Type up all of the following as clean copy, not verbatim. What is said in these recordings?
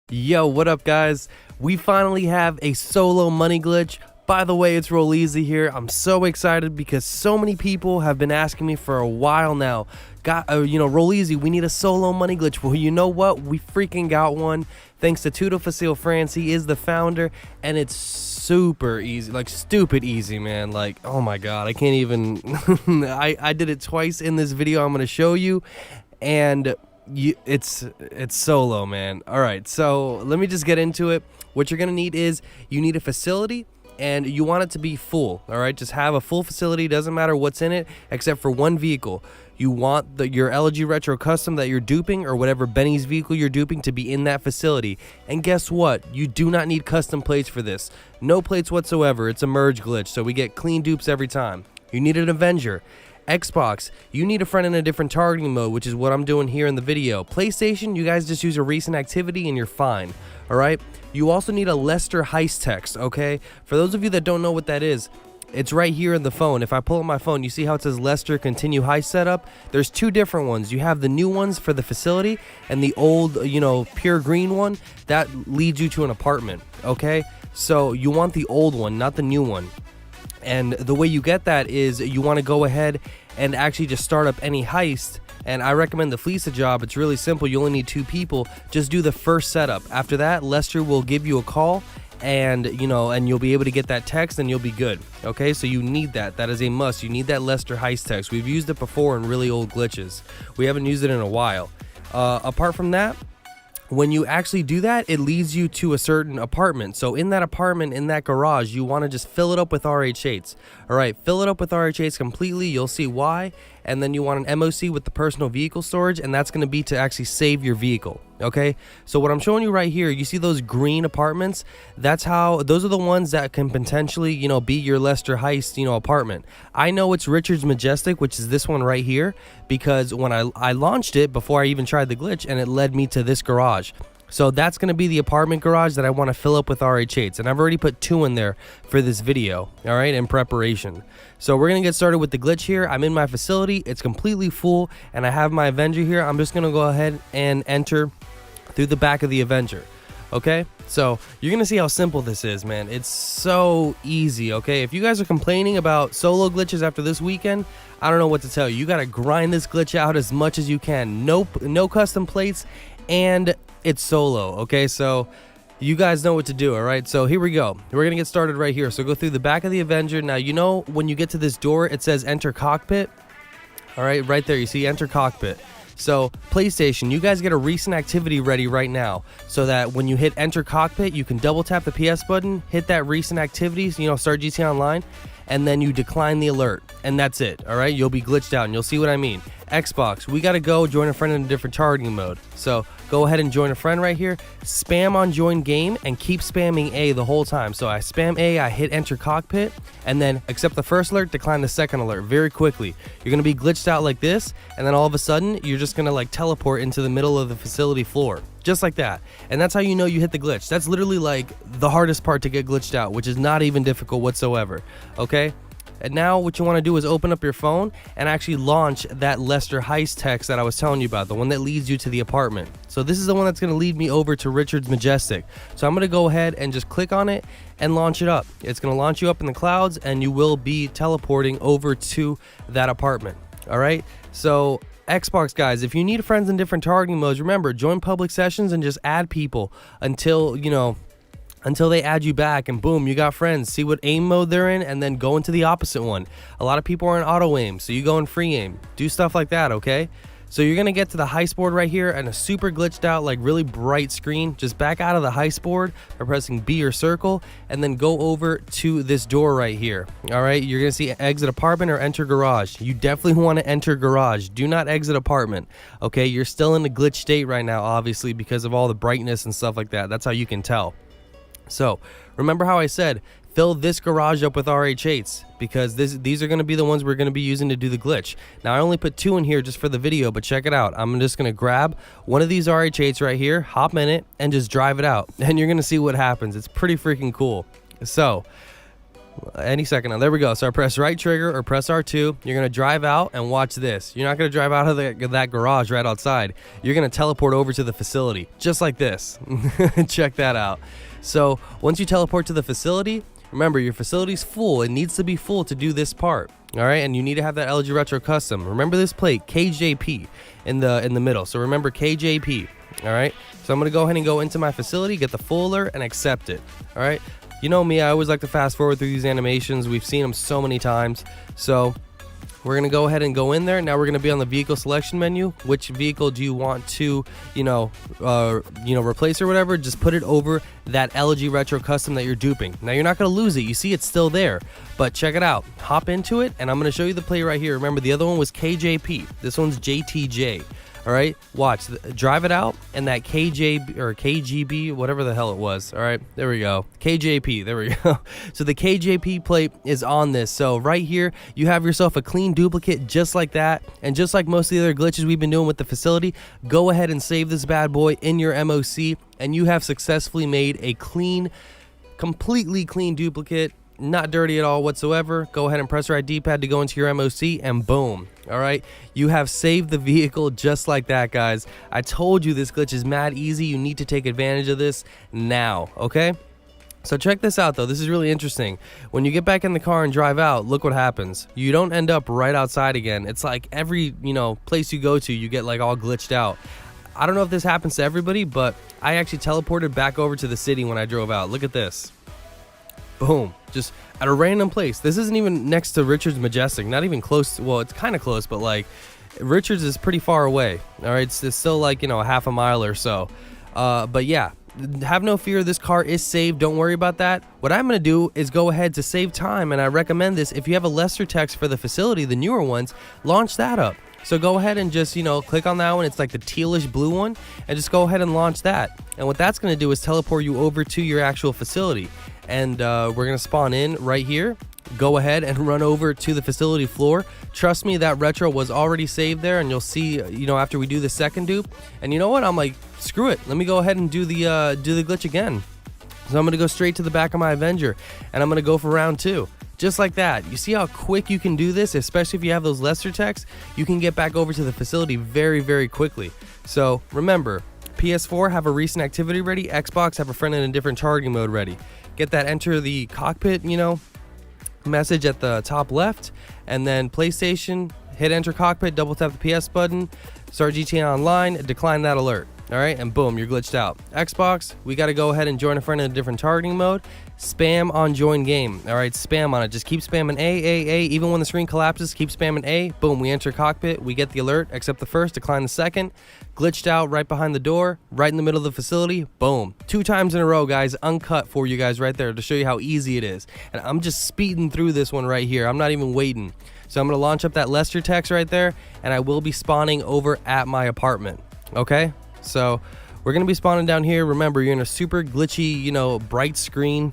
Yo, what up guys? We finally have a solo money glitch. By the way, it's ROLLEEZY here. I'm so excited because so many people have been asking me for a while now. ROLLEEZY, we need a solo money glitch. Well, you know what? We freaking got one. Thanks to Tudo Facile France. He is the founder, and it's super easy, like stupid easy, man. Like, oh my god, I can't even. I did it twice in this video I'm gonna show you, and it's solo, man. All right, so let me just get into it. What you're gonna need is you need a facility, and you want it to be full. All right, just have a full facility. Doesn't matter what's in it except for one vehicle. You want your LG Retro Custom that you're duping, or whatever Benny's vehicle you're duping, to be in that facility. And guess what? You do not need custom plates for this. No plates whatsoever. It's a merge glitch, so we get clean dupes every time. You need an Avenger. Xbox, you need a friend in a different targeting mode, which is what I'm doing here in the video. PlayStation, you guys just use a recent activity and you're fine. All right, you also need a Lester heist text. Okay, for those of you that don't know what that is, it's right here in the phone. If I pull up my phone, you see how it says Lester continue heist setup? There's two different ones. You have the new ones for the facility and the old, pure green one that leads you to an apartment. Okay, so you want the old one, not the new one. And the way you get that is you want to go ahead and actually just start up any heist. And I recommend the Fleece job. It's really simple. You only need 2 people. Just do the first setup. After that, Lester will give you a call, and you'll be able to get that text and you'll be good. Okay, so you need that. That is a must. You need that Lester heist text. We've used it before in really old glitches. We haven't used it in a while. Apart from that, when you actually do that, it leads you to a certain apartment. So in that apartment, in that garage, you want to just fill it up with RH8s. All right, fill it up with RH8s completely. You'll see why. And then you want an MOC with the personal vehicle storage, and that's going to be to actually save your vehicle. Okay, so what I'm showing you right here, you see those green apartments? Those are the ones that can potentially, be your Lester heist, apartment. I know it's Richard's Majestic, which is this one right here, because when I launched it before I even tried the glitch, and it led me to this garage. So that's going to be the apartment garage that I want to fill up with RH8s, and I've already put 2 in there for this video, all right, in preparation. So we're going to get started with the glitch here. I'm in my facility. It's completely full, and I have my Avenger here. I'm just going to go ahead and enter through the back of the Avenger. Okay, so you're going to see how simple this is, man. It's so easy, okay? If you guys are complaining about solo glitches after this weekend, I don't know what to tell you. You got to grind this glitch out as much as you can. No custom plates, and it's solo. Okay, so you guys know what to do. All right, so here we go. We're gonna get started right here. So go through the back of the Avenger. Now, when you get to this door, it says enter cockpit. All right, right there, you see enter cockpit. So PlayStation, you guys get a recent activity ready right now, so that when you hit enter cockpit, you can double tap the PS button, hit that recent activity, start GTA Online, and then you decline the alert, and that's it. All right, you'll be glitched out, and you'll see what I mean. Xbox, we gotta go join a friend in a different targeting mode. So go ahead and join a friend right here, spam on join game, and keep spamming A the whole time. So I spam A, I hit enter cockpit, and then accept the first alert, decline the second alert very quickly. You're gonna be glitched out like this, and then all of a sudden you're just gonna like teleport into the middle of the facility floor, just like that. And that's how you know you hit the glitch. That's literally like the hardest part to get glitched out, which is not even difficult whatsoever. Okay, and now what you want to do is open up your phone and actually launch that Lester heist text that I was telling you about, the one that leads you to the apartment. So this is the one that's going to lead me over to Richard's Majestic. So I'm going to go ahead and just click on it and launch it up. It's going to launch you up in the clouds, and you will be teleporting over to that apartment. All right, so Xbox guys, if you need friends in different targeting modes, remember, join public sessions and just add people until they add you back, and boom, you got friends. See what aim mode they're in, and then go into the opposite one. A lot of people are in auto aim, so you go in free aim. Do stuff like that, okay? So you're gonna get to the heist board right here, and a super glitched out, like really bright screen. Just back out of the heist board by pressing B or circle, and then go over to this door right here. All right, you're gonna see exit apartment or enter garage. You definitely want to enter garage. Do not exit apartment. Okay, you're still in the glitch state right now, obviously, because of all the brightness and stuff like that. That's how you can tell. So remember how I said fill this garage up with RH8s, because these are going to be the ones we're going to be using to do the glitch. Now I only put 2 in here just for the video, but check it out. I'm just going to grab one of these RH8s right here, hop in it, and just drive it out, and you're going to see what happens. It's pretty freaking cool. So any second now. There we go. So I press right trigger or press R2. You're gonna drive out and watch this. You're not gonna drive out of that garage right outside. You're gonna teleport over to the facility, just like this. Check that out. So once you teleport to the facility, remember your facility's full. It needs to be full to do this part. All right, and you need to have that LG Retro Custom. Remember this plate, KJP, in the middle. So remember KJP. All right. So I'm gonna go ahead and go into my facility, get the full alert, and accept it. All right. You know me, I always like to fast forward through these animations. We've seen them so many times. So we're gonna go ahead and go in there. Now we're gonna be on the vehicle selection menu. Which vehicle do you want to, replace or whatever? Just put it over that LG Retro Custom that you're duping. Now you're not gonna lose it. You see it's still there, but check it out. Hop into it, and I'm gonna show you the play right here. Remember, the other one was KJP. This one's JTJ. All right, watch, drive it out, and that KJ or KGB, whatever the hell it was. All right, there we go. KJP, there we go. So the KJP plate is on this. So right here, you have yourself a clean duplicate just like that. And just like most of the other glitches we've been doing with the facility, go ahead and save this bad boy in your MOC, and you have successfully made a clean, completely clean duplicate. Not dirty at all whatsoever. Go ahead and press right D-pad to go into your MOC, and boom. All right, you have saved the vehicle just like that, guys. I told you this glitch is mad easy. You need to take advantage of this now, okay? So check this out though. This is really interesting. When you get back in the car and drive out, look what happens. You don't end up right outside again. It's like every, place you go to, you get like all glitched out. I don't know if this happens to everybody, but I actually teleported back over to the city when I drove out. Look at this. Boom, just at a random place. This isn't even next to Richards Majestic, not even close. Well, it's kind of close, but like Richards is pretty far away. All right, it's still like, a half a mile or so. But yeah, have no fear. This car is saved. Don't worry about that. What I'm going to do is go ahead to save time, and I recommend this. If you have a lesser text for the facility, the newer ones, launch that up. So go ahead and just, click on that one. It's like the tealish blue one, and just go ahead and launch that. And what that's going to do is teleport you over to your actual facility. And we're going to spawn in right here. Go ahead and run over to the facility floor. Trust me, that retro was already saved there, and you'll see, after we do the second dupe. And you know what? I'm like, screw it. Let me go ahead and do the glitch again. So I'm going to go straight to the back of my Avenger, and I'm going to go for round 2. Just like that. You see how quick you can do this, especially if you have those lesser techs? You can get back over to the facility very, very quickly. So remember, PS4 have a recent activity ready. Xbox have a friend in a different targeting mode ready. Get that enter the cockpit, message at the top left, and then PlayStation, hit enter cockpit, double tap the PS button, start GTA Online, decline that alert. All right, and boom, you're glitched out. Xbox, we got to go ahead and join a friend in a different targeting mode. Spam on join game. All right, spam on it. Just keep spamming A. Even when the screen collapses, keep spamming A. Boom, we enter cockpit. We get the alert. Accept the first, decline the second. Glitched out right behind the door, right in the middle of the facility. Boom. 2 times in a row, guys. Uncut for you guys right there to show you how easy it is. And I'm just speeding through this one right here. I'm not even waiting. So I'm going to launch up that Lester text right there, and I will be spawning over at my apartment. Okay? So we're going to be spawning down here. Remember, you're in a super glitchy, bright screen.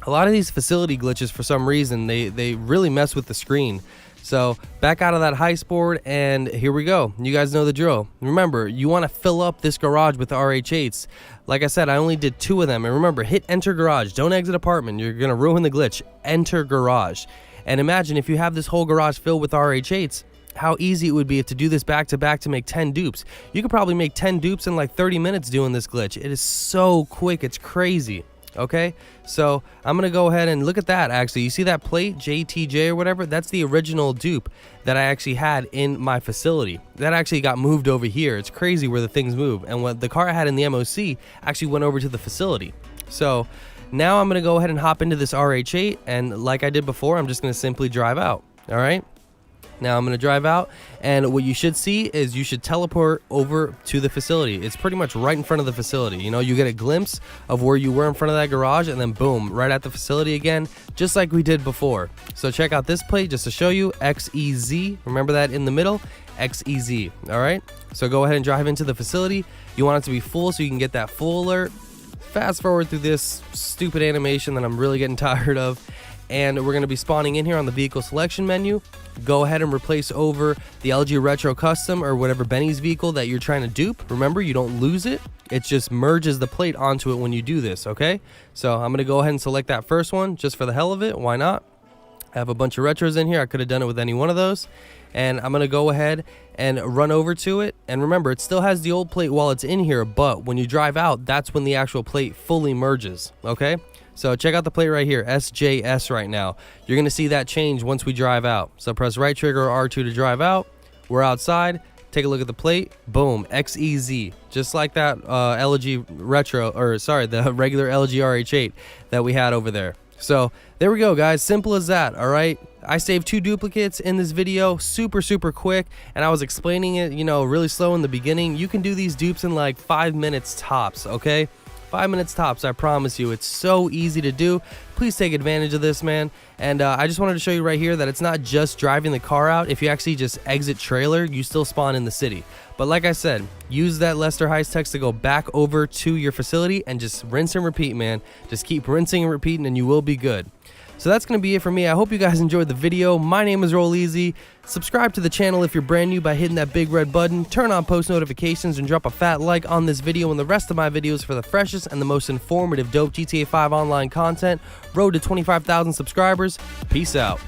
A lot of these facility glitches, for some reason, they really mess with the screen. So back out of that heist board, and here we go. You guys know the drill. Remember, you want to fill up this garage with the RH8s. Like I said, I only did 2 of them. And remember, hit enter garage. Don't exit apartment. You're going to ruin the glitch. Enter garage. And imagine if you have this whole garage filled with RH8s, how easy it would be to do this back to back to make 10 dupes. You could probably make 10 dupes in like 30 minutes doing this glitch. It is so quick. It's crazy. Okay, so I'm gonna go ahead and look at that. Actually, you see that plate JTJ or whatever? That's the original dupe that I actually had in my facility. That actually got moved over here. It's crazy where the things move. And what the car I had in the MOC actually went over to the facility. So now I'm gonna go ahead and hop into this RH8, and like I did before, I'm just gonna simply drive out. All right. Now I'm going to drive out, and what you should see is you should teleport over to the facility. It's pretty much right in front of the facility. You get a glimpse of where you were in front of that garage, and then boom, right at the facility again, just like we did before. So check out this plate just to show you, XEZ. Remember that in the middle, XEZ. All right, so go ahead and drive into the facility. You want it to be full so you can get that full alert. Fast forward through this stupid animation that I'm really getting tired of. And we're going to be spawning in here on the vehicle selection menu. go ahead and replace over the LG Retro Custom or whatever Benny's vehicle that you're trying to dupe. Remember, you don't lose it. It just merges the plate onto it when you do this, okay? So I'm going to go ahead and select that first one just for the hell of it. Why not? I have a bunch of retros in here. I could have done it with any one of those. And I'm going to go ahead and run over to it. And remember, it still has the old plate while it's in here, but when you drive out, that's when the actual plate fully merges, okay? So check out the plate right here, SJS right now. You're going to see that change once we drive out. So press right trigger or R2 to drive out. We're outside. Take a look at the plate. Boom, XEZ. Just like that LG Retro, or sorry, the regular LG RH8 that we had over there. So there we go, guys. Simple as that. All right, I saved 2 duplicates in this video, super quick, and I was explaining it, you know, really slow in the beginning. You can do these dupes in like 5 minutes tops, okay? 5 minutes tops, I promise you. It's so easy to do. Please take advantage of this, man. And I just wanted to show you right here that it's not just driving the car out. If you actually just exit trailer, you still spawn in the city. But like I said, use that Lester Heist text to go back over to your facility and just rinse and repeat, man. Just keep rinsing and repeating and you will be good. So that's going to be it for me. I hope you guys enjoyed the video. My name is ROLLEEZY. Subscribe to the channel if you're brand new by hitting that big red button. Turn on post notifications and drop a fat like on this video and the rest of my videos for the freshest and the most informative dope GTA 5 online content. Road to 25,000 subscribers. Peace out.